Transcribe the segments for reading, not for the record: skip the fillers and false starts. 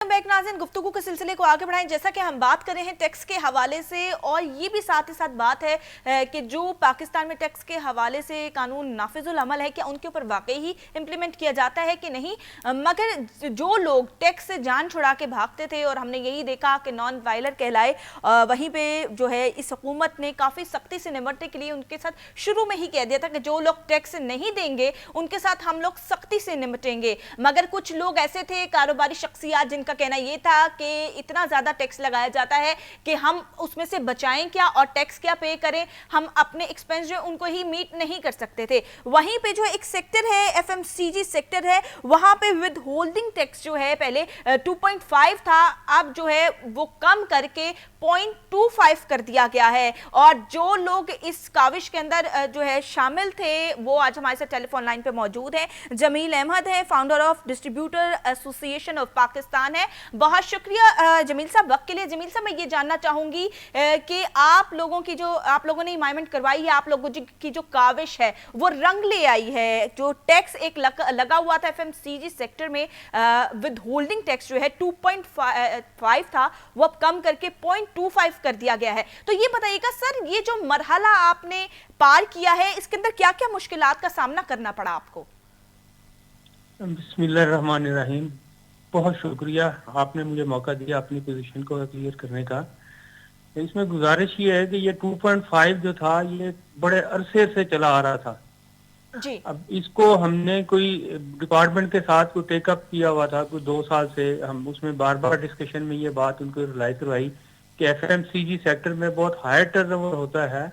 Back नाज़रीन, गुफ्तगू के सिलसिले को आगे बढ़ाएं। जैसा कि हम बात कर रहे हैं टैक्स के हवाले से, और ये भी साथ ही साथ बात है कि जो पाकिस्तान में टैक्स के हवाले से कानून नाफिजुल अमल है, क्या उनके ऊपर वाकई ही इम्प्लीमेंट किया जाता है कि नहीं। मगर जो लोग टैक्स से जान छुड़ा के भागते थे और हमने यही देखा कि नॉन वायलर कहलाए, वहीं पे जो है इस हुकूमत ने काफ़ी सख्ती से निपटने के लिए उनके साथ शुरू में ही कह दिया था कि जो लोग टैक्स नहीं देंगे उनके साथ हम लोग सख्ती से निपटेंगे। मगर कुछ लोग ऐसे थे, कारोबारी शख्सियात, जिनका कहना यह था कि इतना ज्यादा टैक्स लगाया जाता है कि हम उसमें से बचाएं क्या और टैक्स क्या पे करें, हम अपने एक्सपेंस जो उनको ही मीट नहीं कर सकते थे। वहीं पे जो एक सेक्टर है, एफएमसीजी सेक्टर है, वहां पे विद होल्डिंग टैक्स जो है पहले 2.5 था, अब जो है वो कम करके 0.25 कर दिया गया है। और जो लोग इस काविश के अंदर जो है शामिल थे वो आज हमारे साथ टेलीफोन लाइन पे मौजूद है। जमील अहमद है, founder of distributor association of Pakistan है। बहुत शुक्रिया जमील साहब वक्त के लिए। जमील साहब, मैं ये जानना चाहूंगी कि आप लोगों ने इमाइमेंट करवाई है, आप लोगों की जो काविश है वो रंग ले आई है। जो टैक्स एक लगा हुआ था एफएमसीजी सेक्टर में, विद होल्डिंग टैक्स जो है 2.5 था, वो अब कम करके 0.25 कर दिया गया है। तो ये बताइएगा सर, ये जो मरहला आपने पार किया है इसके अंदर क्या क्या मुश्किलात का सामना करना पड़ा आपको? बिस्मिल्लाहिर्रहमानिर्रहीम। बहुत शुक्रिया, आपने मुझे मौका दिया अपनी पोजीशन को क्लियर करने का। इसमें गुजारिश ये है कि ये 2.5 जो था ये बड़े अरसे से चला आ रहा था जी। अब इसको हमने कोई डिपार्टमेंट के साथ कोई टेकअप किया हुआ था, कोई 2 साल से हम उसमें बार बार डिस्कशन में ये बात उनको रिलाई करवाई कि एफएमसीजी सेक्टर में बहुत हाई टर्नओवर होता है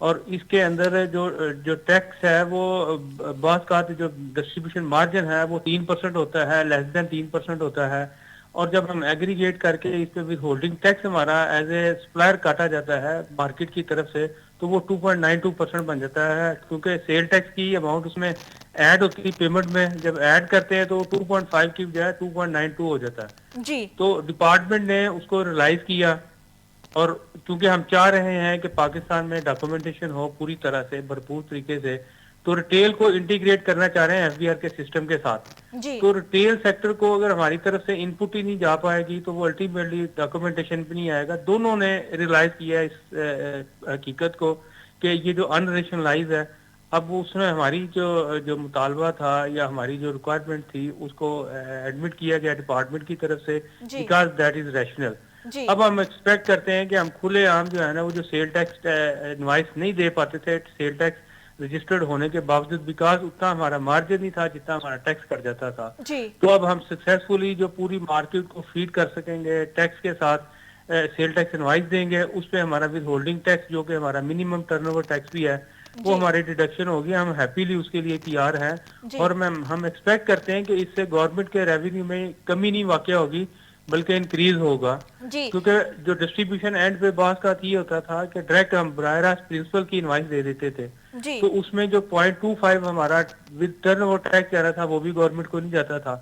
और इसके अंदर जो जो टैक्स है वो बात का जो डिस्ट्रीब्यूशन मार्जिन है वो 3% होता है, लेस देन 3% होता है। और जब हम एग्रीगेट करके इस पे विद होल्डिंग टैक्स हमारा एज ए सप्लायर काटा जाता है मार्केट की तरफ से, तो वो 2.92% बन जाता है, क्योंकि सेल टैक्स की अमाउंट उसमें ऐड होती है पेमेंट में। जब ऐड करते हैं तो 2.5 की बजाय 2.92 हो जाता है। जी। तो डिपार्टमेंट ने उसको रियलाइज किया और क्योंकि हम चाह रहे हैं कि पाकिस्तान में डॉक्यूमेंटेशन हो पूरी तरह से भरपूर तरीके से, तो रिटेल को इंटीग्रेट करना चाह रहे हैं एफबीआर के सिस्टम के साथ। जी। तो रिटेल सेक्टर को अगर हमारी तरफ से इनपुट ही नहीं जा पाएगी तो वो अल्टीमेटली डॉक्यूमेंटेशन भी नहीं आएगा। दोनों ने रियलाइज किया इस हकीकत को कि ये जो अनरेशनलाइज है, अब उसमें हमारी जो जो मुतालबा था या हमारी जो रिक्वायरमेंट थी उसको एडमिट किया गया डिपार्टमेंट की तरफ से, बिकॉज दैट इज रैशनल। अब हम एक्सपेक्ट करते हैं कि हम खुले आम जो है ना वो जो सेल टैक्स इनवाइस नहीं दे पाते थे सेल टैक्स रजिस्टर्ड होने के बावजूद, बिकॉज उतना हमारा मार्जिन नहीं था जितना हमारा टैक्स कट जाता था। तो अब हम सक्सेसफुली जो पूरी मार्केट को फीड कर सकेंगे टैक्स के साथ, सेल टैक्स इनवाइस देंगे, उस पर हमारा विद होल्डिंग टैक्स जो कि हमारा मिनिमम टर्नओवर टैक्स भी है वो हमारी डिडक्शन होगी। हम हैप्पीली उसके लिए तैयार हैं और मैम हम एक्सपेक्ट करते हैं कि इससे गवर्नमेंट के रेवेन्यू में कमी नहीं वाकया होगी बल्कि इंक्रीज होगा, क्योंकि जो डिस्ट्रीब्यूशन एंड पे बात का ये होता था कि डायरेक्ट हम बराह रास्त प्रिंसिपल की इनवाइस दे देते थे, तो उसमें जो 0.25 हमारा विद टर्नओवर टैक्स जा रहा था वो भी गवर्नमेंट को नहीं जाता था।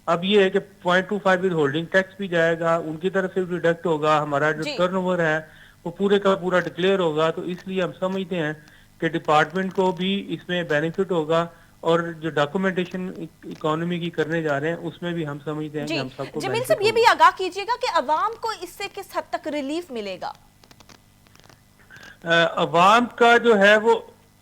अब ये है कि 0.25 विद होल्डिंग टैक्स भी जाएगा, उनकी तरफ से भी डिडक्ट होगा, हमारा जो टर्नओवर है वो पूरे का पूरा डिक्लेयर होगा। तो इसलिए हम समझते हैं कि डिपार्टमेंट को भी इसमें बेनिफिट होगा और जो डॉक्यूमेंटेशन इकोनॉमी की करने जा रहे हैं उसमें भी हम समझते हैं कि हम सबको जमील साहब, ये भी आगाह कीजिएगा कि अवाम को इससे किस हद तक रिलीफ मिलेगा? अवाम का जो है वो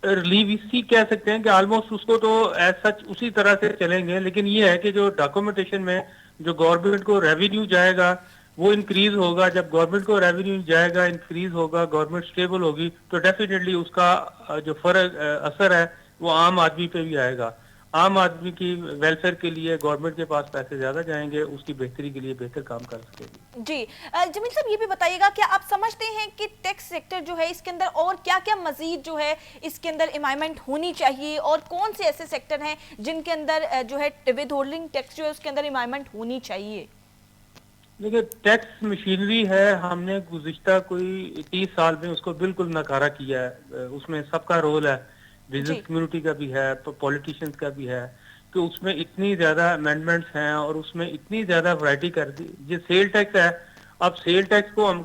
रिलीफ इसी कह सकते हैं कि ऑलमोस्ट उसको तो एज सच उसी तरह से चलेंगे, लेकिन ये है कि जो डॉक्यूमेंटेशन में जो गवर्नमेंट को रेवेन्यू जाएगा वो इंक्रीज होगा। जब गवर्नमेंट को रेवेन्यू जाएगा, इंक्रीज होगा, गवर्नमेंट स्टेबल होगी, तो डेफिनेटली उसका जो फर्क असर है वो आम आदमी पे भी आएगा। आम आदमी की वेलफेयर के लिए गवर्नमेंट के पास पैसे ज्यादा जाएंगे, उसकी बेहतरी के लिए बेहतर काम कर सकेगी। जी। जमील साहब, ये भी बताइएगा, क्या आप समझते हैं कि टैक्स सेक्टर जो है इसके अंदर और क्या क्या मजीद जो है इसके अंदर इमाइमेंट होनी चाहिए, और कौन से ऐसे सेक्टर हैं जिनके अंदर जो है विद होल्डिंग टैक्स जो है उसके अंदर इमाइमेंट होनी चाहिए? देखिए, टैक्स मशीनरी है, हमने गुज़िश्ता कोई 30 साल में उसको बिल्कुल नकारा किया है। उसमें सबका रोल है, बिजनेस कम्युनिटी का भी है, पॉलिटिशियंस का भी है, कि उसमें इतनी ज्यादा अमेंडमेंट्स हैं और उसमें इतनी ज्यादा वैरायटी कर दी। जो सेल टैक्स है, अब सेल टैक्स को हम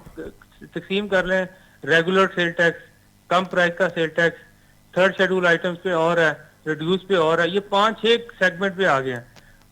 तकसीम कर लें, रेगुलर सेल टैक्स, कम प्राइस का sale tax, third schedule items पे और है, रिड्यूस पे और है, ये 5-6 सेगमेंट पे आ गए हैं।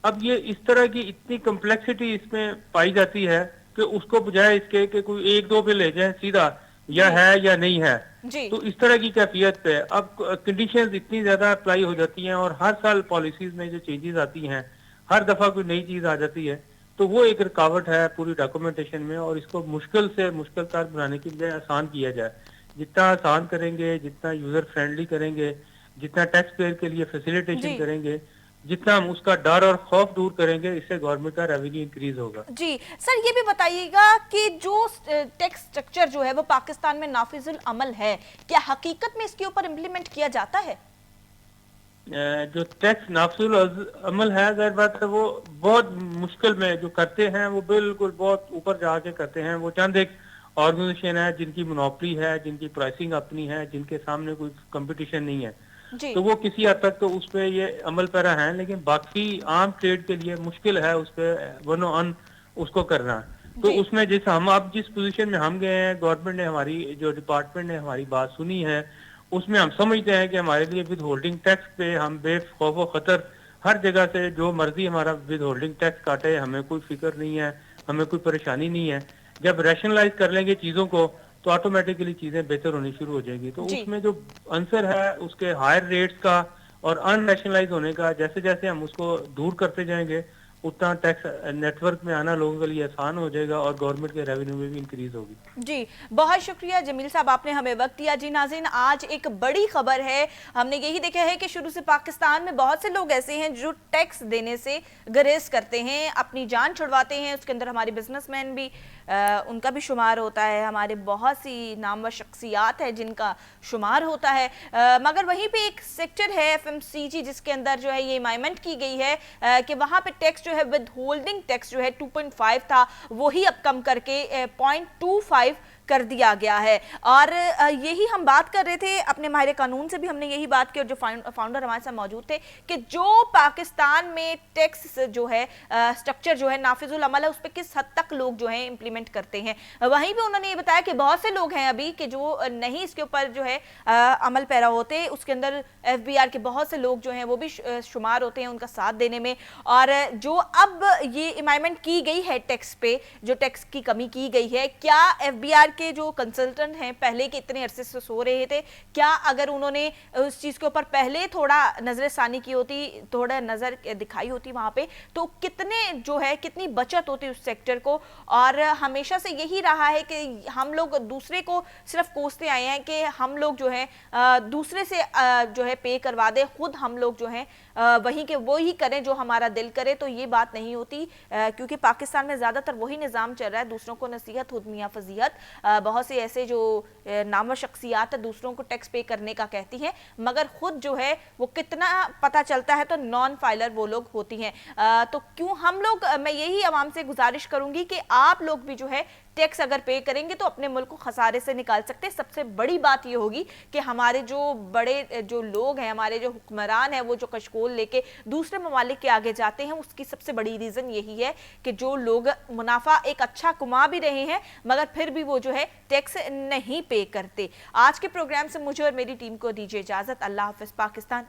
अब ये इस तरह की इतनी कम्प्लेक्सिटी इसमें पाई जाती है कि उसको बजाय इसके कि कोई एक दो पे ले जाए सीधा या जी है या नहीं है, जी तो इस तरह की कैफियत पे अब कंडीशंस इतनी ज्यादा अप्लाई हो जाती हैं और हर साल पॉलिसीज में जो चेंजेस आती हैं, हर दफा कोई नई चीज आ जाती है, तो वो एक रुकावट है पूरी डॉक्यूमेंटेशन में। और इसको मुश्किल से मुश्किल कार बनाने की बजाय आसान किया जाए। जितना आसान करेंगे, जितना यूजर फ्रेंडली करेंगे, जितना टैक्स पेयर के लिए फैसिलिटेशन जी करेंगे, जितना हम उसका डर और खौफ दूर करेंगे, इससे गवर्नमेंट का रेवेन्यू इंक्रीज होगा। जी सर, ये भी बताइएगा कि जो टैक्स स्ट्रक्चर जो है वो पाकिस्तान में नाफिजुल अमल है, क्या हकीकत में इसके ऊपर इम्प्लीमेंट किया जाता है? जो टैक्स नाफिजुल अमल है, जाहिर बात है वो बहुत मुश्किल में जो करते हैं वो बिल्कुल बहुत ऊपर जाके करते हैं। वो चंद एक ऑर्गेनाइजेशन है जिनकी मोनोपोली है, जिनकी प्राइसिंग अपनी है, जिनके सामने कोई कंपटीशन नहीं है, जी तो वो किसी हद तक तो उस पे ये अमल पैरा है। लेकिन बाकी आम ट्रेड के लिए मुश्किल है उस पे वन ऑन उसको करना। तो जी उसमें जिस हम अब जिस पोजीशन में हम गए हैं, गवर्नमेंट ने हमारी जो डिपार्टमेंट ने हमारी बात सुनी है, उसमें हम समझते हैं कि हमारे लिए विद होल्डिंग टैक्स पे हम बेखौफ खतर हर जगह से जो मर्जी हमारा विद होल्डिंग टैक्स काटे, हमें कोई फिक्र नहीं है, हमें कोई परेशानी नहीं है। जब रैशनलाइज कर लेंगे चीजों को तो ऑटोमेटिकली चीजें बेहतर होनी शुरू हो जाएंगी। तो जी उसमें जो आंसर है उसके हायर रेट्स का और अननेशनलाइज होने का, जैसे जैसे हम उसको दूर करते जाएंगे उतना टैक्स नेटवर्क में आना लोगों के लिए आसान हो जाएगा और गवर्नमेंट के रेवेन्यू में भी इंक्रीज होगी। जी, बहुत शुक्रिया जमील साहब, आपने हमें वक्त दिया। जी नाज़रीन, आज एक बड़ी खबर है। हमने यही देखा है कि शुरू से पाकिस्तान में बहुत से लोग ऐसे हैं जो टैक्स देने से गुरेज करते हैं, अपनी जान छुड़वाते हैं। उसके अंदर हमारे बिजनेसमैन भी उनका भी शुमार होता है, हमारे बहुत सी नामवर शख्सियात है जिनका शुमार होता है। मगर वहीं पे एक सेक्टर है एफएमसीजी जिसके अंदर जो है ये अमेंडमेंट की गई है कि वहाँ पे टैक्स जो है विद होल्डिंग टैक्स जो है 2.5 था, वही अब कम करके 0.25 कर दिया गया है। और यही हम बात कर रहे थे अपने माहिर कानून से भी, हमने यही बात की और जो फाउंडर हमारे साथ मौजूद थे कि जो पाकिस्तान में टैक्स जो है स्ट्रक्चर जो है नाफिजुल अमल है, उस पर किस हद तक लोग जो है इंप्लीमेंट करते हैं। वहीं पे उन्होंने ये बताया कि बहुत से लोग हैं अभी कि जो नहीं इसके ऊपर जो है अमल पैरा होते। उसके अंदर एफबीआर के बहुत से लोग जो हैं वो भी शुमार होते हैं उनका साथ देने में। और जो अब ये अमेंडमेंट की गई है टैक्स पे, जो टैक्स की कमी की गई है, क्या एफबीआर के जो कंसल्टेंट हैं पहले के इतने अरसे से सो रहे थे, क्या अगर उन्होंने उस चीज के ऊपर पहले थोड़ा नजरसानी की होती, थोड़ा नजर दिखाई होती वहां पे, तो कितने जो है कितनी बचत होती उस सेक्टर को। और हमेशा से यही रहा है कि हम लोग दूसरे को सिर्फ कोसते आए हैं कि हम लोग जो है दूसरे से जो है पे करवा दे, खुद हम लोग जो है वही के वो ही करें जो हमारा दिल करे। तो ये बात नहीं होती, क्योंकि पाकिस्तान में ज्यादातर वही निजाम चल रहा है, दूसरों को नसीहत खुद मियां फजीहत। बहुत से ऐसे जो नामवर शख्सियात है दूसरों को टैक्स पे करने का कहती हैं, मगर खुद जो है वो कितना पता चलता है तो नॉन फाइलर वो लोग होती हैं। तो क्यों हम लोग, मैं यही आवाम से गुजारिश करूंगी कि आप लोग भी जो है टैक्स अगर पे करेंगे तो अपने मुल्क को खसारे से निकाल सकते हैं। सबसे बड़ी बात ये होगी कि हमारे जो बड़े जो लोग हैं, हमारे जो हुक्मरान हैं, वो जो कशकोल लेके दूसरे ममालिक के आगे जाते हैं, उसकी सबसे बड़ी रीजन यही है कि जो लोग मुनाफा एक अच्छा कमा भी रहे हैं मगर फिर भी वो जो है टैक्स नहीं पे करते। आज के प्रोग्राम से मुझे और मेरी टीम को दीजिए इजाजत। अल्लाह हाफिज। पाकिस्तान